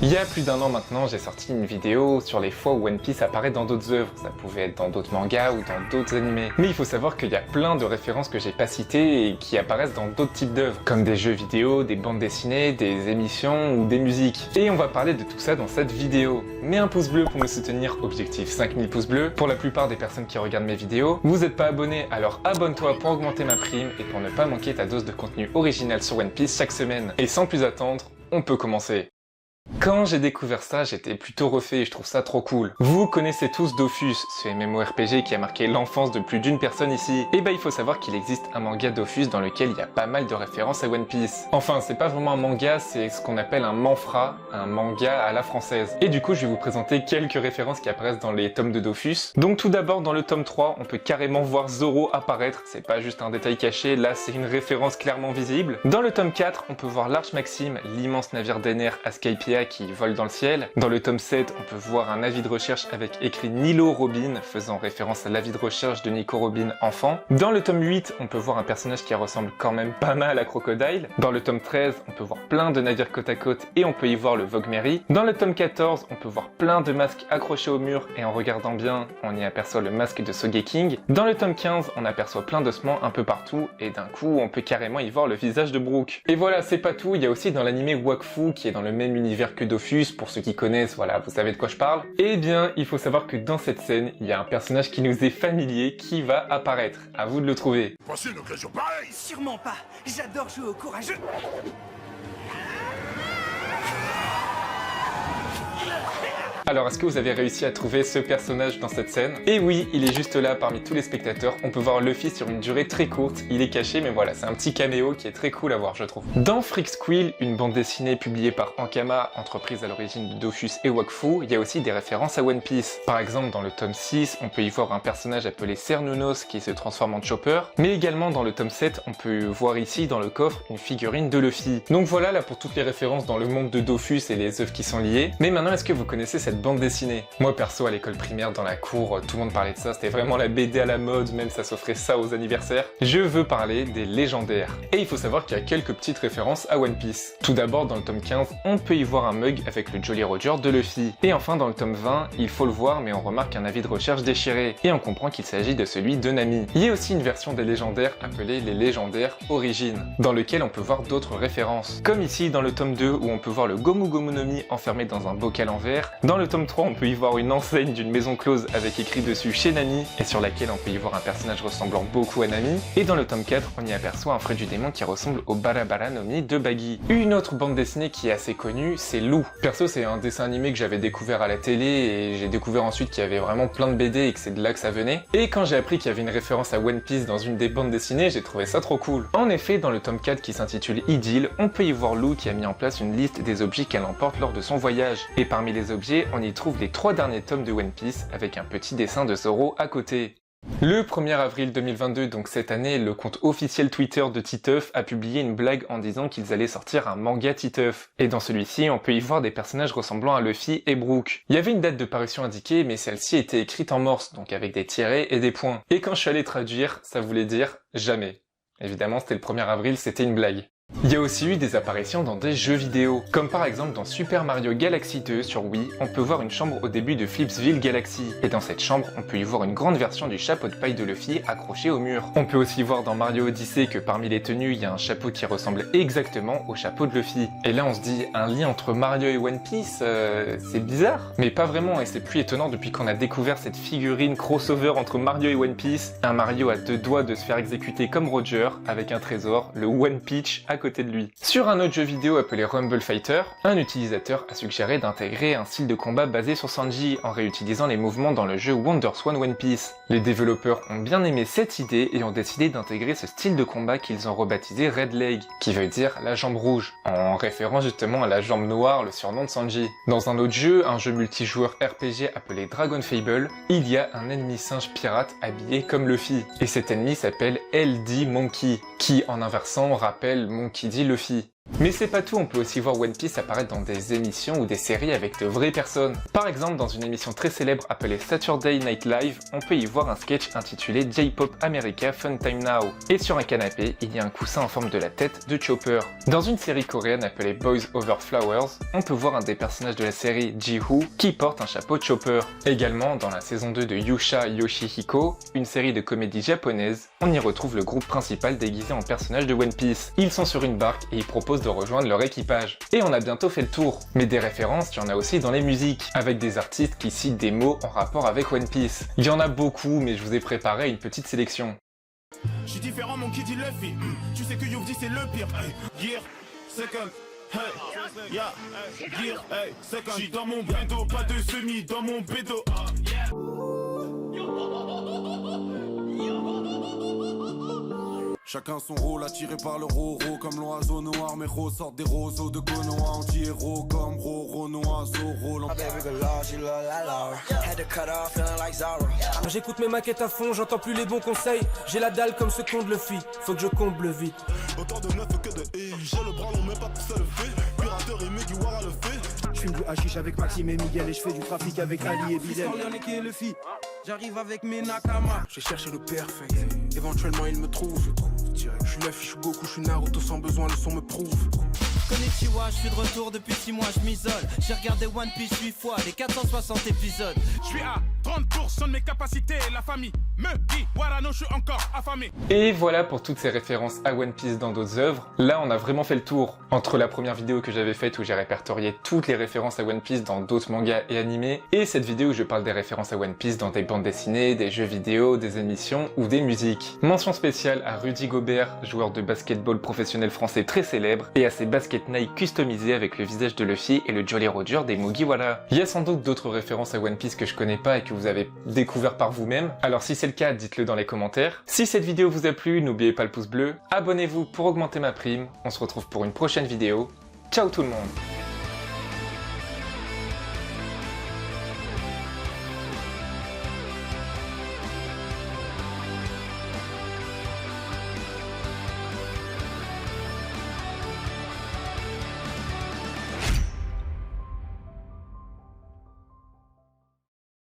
Il y a plus d'1 an maintenant, j'ai sorti une vidéo sur les fois où One Piece apparaît dans d'autres œuvres. Ça pouvait être dans d'autres mangas ou dans d'autres animés. Mais il faut savoir qu'il y a plein de références que j'ai pas citées et qui apparaissent dans d'autres types d'œuvres, comme des jeux vidéo, des bandes dessinées, des émissions ou des musiques. Et on va parler de tout ça dans cette vidéo. Mets un pouce bleu pour me soutenir, objectif 5000 pouces bleus. Pour la plupart des personnes qui regardent mes vidéos, vous n'êtes pas abonné, alors abonne-toi pour augmenter ma prime et pour ne pas manquer ta dose de contenu original sur One Piece chaque semaine. Et sans plus attendre, on peut commencer. Quand j'ai découvert ça, j'étais plutôt refait et je trouve ça trop cool. Vous connaissez tous Dofus, ce MMORPG qui a marqué l'enfance de plus d'une personne ici. Et bah il faut savoir qu'il existe un manga Dofus dans lequel il y a pas mal de références à One Piece. Enfin, c'est pas vraiment un manga, c'est ce qu'on appelle un manfra, un manga à la française. Et du coup, je vais vous présenter quelques références qui apparaissent dans les tomes de Dofus. Donc tout d'abord, dans le tome 3, on peut carrément voir Zoro apparaître. C'est pas juste un détail caché, là c'est une référence clairement visible. Dans le tome 4, on peut voir l'Arche Maxime, l'immense navire d'Ener à Skypiea qui vole dans le ciel. Dans le tome 7, on peut voir un avis de recherche avec écrit Nilo Robin, faisant référence à l'avis de recherche de Nico Robin enfant. Dans le tome 8, on peut voir un personnage qui ressemble quand même pas mal à Crocodile. Dans le tome 13, on peut voir plein de navires côte à côte et on peut y voir le Vogue Mary. Dans le tome 14, on peut voir plein de masques accrochés au mur et en regardant bien, on y aperçoit le masque de Sogeking. Dans le tome 15, on aperçoit plein d'ossements un peu partout et d'un coup, on peut carrément y voir le visage de Brook. Et voilà, c'est pas tout, il y a aussi dans l'animé Wakfu qui est dans le même univers que Dofus. Pour ceux qui connaissent, voilà, vous savez de quoi je parle. Eh bien, il faut savoir que dans cette scène, il y a un personnage qui nous est familier qui va apparaître. À vous de le trouver. Passez une occasion pareille! Sûrement pas. J'adore jouer au courageux. Alors, est-ce que vous avez réussi à trouver ce personnage dans cette scène? Et oui, il est juste là parmi tous les spectateurs. On peut voir Luffy sur une durée très courte. Il est caché, mais voilà, c'est un petit caméo qui est très cool à voir, je trouve. Dans Freak Squill, une bande dessinée publiée par Ankama, entreprise à l'origine de Dofus et Wakfu, il y a aussi des références à One Piece. Par exemple, dans le tome 6, on peut y voir un personnage appelé Cernunnos qui se transforme en Chopper. Mais également dans le tome 7, on peut voir ici dans le coffre une figurine de Luffy. Donc voilà là pour toutes les références dans le monde de Dofus et les œuvres qui sont liées. Mais maintenant, est-ce que vous connaissez cette bande dessinée? Moi perso à l'école primaire dans la cour, tout le monde parlait de ça, c'était vraiment la BD à la mode, même ça s'offrait ça aux anniversaires. Je veux parler des légendaires. Et il faut savoir qu'il y a quelques petites références à One Piece. Tout d'abord dans le tome 15, on peut y voir un mug avec le Jolly Roger de Luffy. Et enfin dans le tome 20, il faut le voir mais on remarque un avis de recherche déchiré. Et on comprend qu'il s'agit de celui de Nami. Il y a aussi une version des légendaires appelée les légendaires Origines, dans lequel on peut voir d'autres références. Comme ici dans le tome 2 où on peut voir le Gomu Gomu no Mi enfermé dans un bocal en verre. Dans le tome 3, on peut y voir une enseigne d'une maison close avec écrit dessus chez Nami et sur laquelle on peut y voir un personnage ressemblant beaucoup à Nami. Et dans le tome 4, on y aperçoit un frère du démon qui ressemble au Barabara no Mi de Baggy. Une autre bande dessinée qui est assez connue, c'est Lou. Perso, c'est un dessin animé que j'avais découvert à la télé et j'ai découvert ensuite qu'il y avait vraiment plein de BD et que c'est de là que ça venait. Et quand j'ai appris qu'il y avait une référence à One Piece dans une des bandes dessinées, j'ai trouvé ça trop cool. En effet, dans le tome 4 qui s'intitule Idyll, on peut y voir Lou qui a mis en place une liste des objets qu'elle emporte lors de son voyage. Et parmi les objets, on y trouve les 3 derniers tomes de One Piece avec un petit dessin de Zoro à côté. Le 1er avril 2022, donc cette année, le compte officiel Twitter de Titeuf a publié une blague en disant qu'ils allaient sortir un manga Titeuf. Et dans celui-ci, on peut y voir des personnages ressemblant à Luffy et Brook. Il y avait une date de parution indiquée, mais celle-ci était écrite en morse, donc avec des tirets et des points. Et quand je suis allé traduire, ça voulait dire jamais. Évidemment, c'était le 1er avril, c'était une blague. Il y a aussi eu des apparitions dans des jeux vidéo, comme par exemple dans Super Mario Galaxy 2 sur Wii, on peut voir une chambre au début de Flipsville Galaxy, et dans cette chambre, on peut y voir une grande version du chapeau de paille de Luffy accroché au mur. On peut aussi voir dans Mario Odyssey que parmi les tenues, il y a un chapeau qui ressemble exactement au chapeau de Luffy. Et là on se dit, un lien entre Mario et One Piece, c'est bizarre. Mais pas vraiment, et c'est plus étonnant depuis qu'on a découvert cette figurine crossover entre Mario et One Piece, un Mario à 2 doigts de se faire exécuter comme Roger, avec un trésor, le One Peach à côté de lui. Sur un autre jeu vidéo appelé Rumble Fighter, un utilisateur a suggéré d'intégrer un style de combat basé sur Sanji en réutilisant les mouvements dans le jeu WonderSwan One Piece. Les développeurs ont bien aimé cette idée et ont décidé d'intégrer ce style de combat qu'ils ont rebaptisé Red Leg, qui veut dire la jambe rouge, en référence justement à la jambe noire, le surnom de Sanji. Dans un autre jeu, un jeu multijoueur RPG appelé Dragon Fable, il y a un ennemi singe pirate habillé comme Luffy. Et cet ennemi s'appelle LD Monkey, qui en inversant rappelle Monkey D. Luffy. Mais c'est pas tout, on peut aussi voir One Piece apparaître dans des émissions ou des séries avec de vraies personnes. Par exemple, dans une émission très célèbre appelée Saturday Night Live, on peut y voir un sketch intitulé J-Pop America Fun Time Now. Et sur un canapé, il y a un coussin en forme de la tête de Chopper. Dans une série coréenne appelée Boys Over Flowers, on peut voir un des personnages de la série Ji-Woo qui porte un chapeau Chopper. Également, dans la saison 2 de Yusha Yoshihiko, une série de comédie japonaise, on y retrouve le groupe principal déguisé en personnage de One Piece. Ils sont sur une barque et ils proposent de rejoindre leur équipage. Et on a bientôt fait le tour. Mais des références, il y en a aussi dans les musiques, avec des artistes qui citent des mots en rapport avec One Piece. Il y en a beaucoup, mais je vous ai préparé une petite sélection. Je suis différent, mon kid il Luffy. Tu sais que Youvdi c'est le pire. Gear, second. Hey, yeah, gear, hey, second. J'suis dans mon bédo, pas de semi dans mon bédo. Chacun son rôle attiré par le roro. Comme l'oiseau noir, mes ressortent des roseaux de Konoha. Anti-héros comme Roro, Noah, Zoro. J'écoute mes maquettes à fond, j'entends plus les bons conseils. J'ai la dalle comme ce con de Luffy, faut que je comble vite. Autant de neuf que de I, j'ai le bras long mais pas pour se lever. Pirateur et Megiwara le fait. Je fume du hashish avec Maxime et Miguel et je fais du trafic avec Ali et Bilal. J'arrive avec mes Nakama. J'ai cherché le perfect, éventuellement il me trouve. Je suis Luffy, je suis Goku, je suis Naruto, sans besoin le son me prouve. Konnichiwa, je suis de retour depuis 6 mois, je m'isole. J'ai regardé One Piece 8 fois, les 460 épisodes. Je suis à 30% de mes capacités, la famille me dit Warano, je suis encore affamé. Et voilà pour toutes ces références à One Piece dans d'autres œuvres. Là, on a vraiment fait le tour. Entre la première vidéo que j'avais faite où j'ai répertorié toutes les références à One Piece dans d'autres mangas et animés, et cette vidéo où je parle des références à One Piece dans des bandes dessinées, des jeux vidéo, des émissions ou des musiques. Mention spéciale à Rudy Gobert, joueur de basketball professionnel français très célèbre, et à ses baskets Nike customisés avec le visage de Luffy et le Jolly Roger des Mugiwara. Il y a sans doute d'autres références à One Piece que je connais pas et que vous avez découvert par vous-même, alors si c'est le cas, dites-le dans les commentaires. Si cette vidéo vous a plu, n'oubliez pas le pouce bleu, abonnez-vous pour augmenter ma prime, on se retrouve pour une prochaine vidéo. Ciao tout le monde!